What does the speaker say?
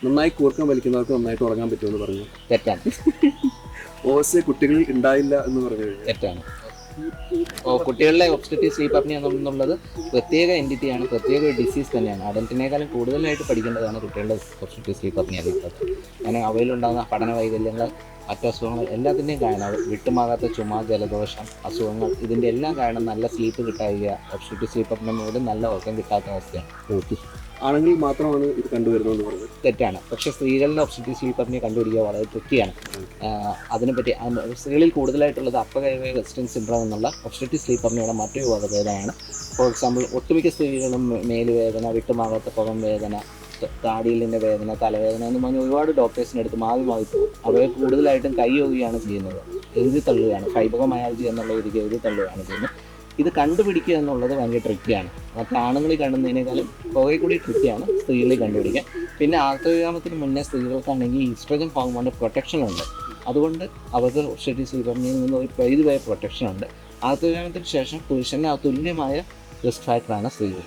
നന്നായി കൂർക്കം വലിക്കുന്നവർക്ക് നന്നായിട്ട് ഉറങ്ങാൻ പറ്റുമെന്ന് പറഞ്ഞു. തെറ്റാണ്. ഓസ് കുട്ടികളിൽ ഉണ്ടായില്ല എന്ന് പറഞ്ഞു കഴിഞ്ഞാൽ തെറ്റാണ്. കുട്ടികളിലെ ഒബ്സ്ട്രക്റ്റീവ് സ്ലീപ്പ് അപ്നിയ എന്നുള്ളത് പ്രത്യേക എൻറ്റിറ്റിയാണ്, പ്രത്യേക ഒരു ഡിസീസ് തന്നെയാണ്. അഡൽട്ടിനേക്കാളും കൂടുതലായിട്ട് പഠിക്കേണ്ടതാണ് കുട്ടികളുടെ ഒബ്സ്ട്രക്റ്റീവ് സ്ലീപ്പ് അപ്നിയ. അങ്ങനെ അവയിലുണ്ടാകുന്ന പഠന വൈകല്യങ്ങൾ, മറ്റസുഖങ്ങൾ എല്ലാത്തിൻ്റെയും കാരണം വിട്ടുമാകാത്ത ചുമ, ജലദോഷം, അസുഖങ്ങൾ, ഇതിൻ്റെ എല്ലാം കാരണം നല്ല സ്ലീപ്പ് കിട്ടാതിരിക്കുക, ഒബ്സ്ട്രക്റ്റീവ് സ്ലീപ്പ് അപ്നിയ മൂലം നല്ല ഉറക്കം കിട്ടാത്ത അവസ്ഥയാണ്. ആണെങ്കിൽ മാത്രമാണ് ഇത് കണ്ടുവരുന്നതെന്ന് പറഞ്ഞത്. തെറ്റാണ്. പക്ഷേ സ്ത്രീകളിലെ ഒബ്സ്ട്രക്റ്റീവ് സ്ലീപ്പ് അപ്നിയ കണ്ടുപിടിക്കുക വളരെ ട്രിക്കിയാണ്. അതിനെപ്പറ്റി സ്ത്രീകളിൽ കൂടുതലായിട്ടുള്ളത് അപ്പർ എയർവേ റെസിസ്റ്റൻസ് സിൻഡ്രോം എന്നുള്ള ഒബ്സ്ട്രക്റ്റീവ് സ്ലീപ്പ് അപ്നിയയുടെ മറ്റൊരു വകഭേദമാണ്. ഫോർ എക്സാമ്പിൾ, ഒട്ടുമിക്ക സ്ത്രീകളും മേലുവേദന, വിട്ടുമാകാത്ത പുറം വേദന, താടിയിലിൻ്റെ വേദന, തലവേദന എന്ന് പറഞ്ഞ് ഒരുപാട് ഡോക്ടേഴ്സിൻ്റെ അടുത്ത് മാറി പോകും. അവരെ കൂടുതലായിട്ടും കൈയൊഴുകയാണ് ചെയ്യുന്നത്, എഴുതി തള്ളുകയാണ്, ഫൈബ്രോമയാൾജി എന്നുള്ള രീതിക്ക് എഴുതി തള്ളുകയാണ് ചെയ്യുന്നത്. ഇത് കണ്ടുപിടിക്കുക എന്നുള്ളത് ഭയങ്കര ട്രിക്കിയാണ്. മറ്റ് ആണുങ്ങളിൽ കാണുന്നതിനേക്കാളും കുറേ കൂടി ട്രിക്കിയാണ് സ്ത്രീകളിൽ കണ്ടുപിടിക്കാൻ. പിന്നെ ആർത്തവവിരാമത്തിന് മുന്നേ സ്ത്രീകൾക്കാണെങ്കിൽ ഈസ്ട്രജൻ ഹോർമോണിൻ്റെ പ്രൊട്ടക്ഷൻ ഉണ്ട്. അതുകൊണ്ട് അവർക്ക് ഒബ്സ്ട്രക്റ്റീവ് സ്ലീപ്പ് അപ്നിയയിൽ നിന്ന് ഒരു പരിധിവരെ പ്രൊട്ടക്ഷൻ ഉണ്ട്. ആർത്തവവിരാമത്തിന് ശേഷം പുരുഷന് തുല്യമായ റിസ്ക് ഫാക്ടറാണ് സ്ത്രീകൾ.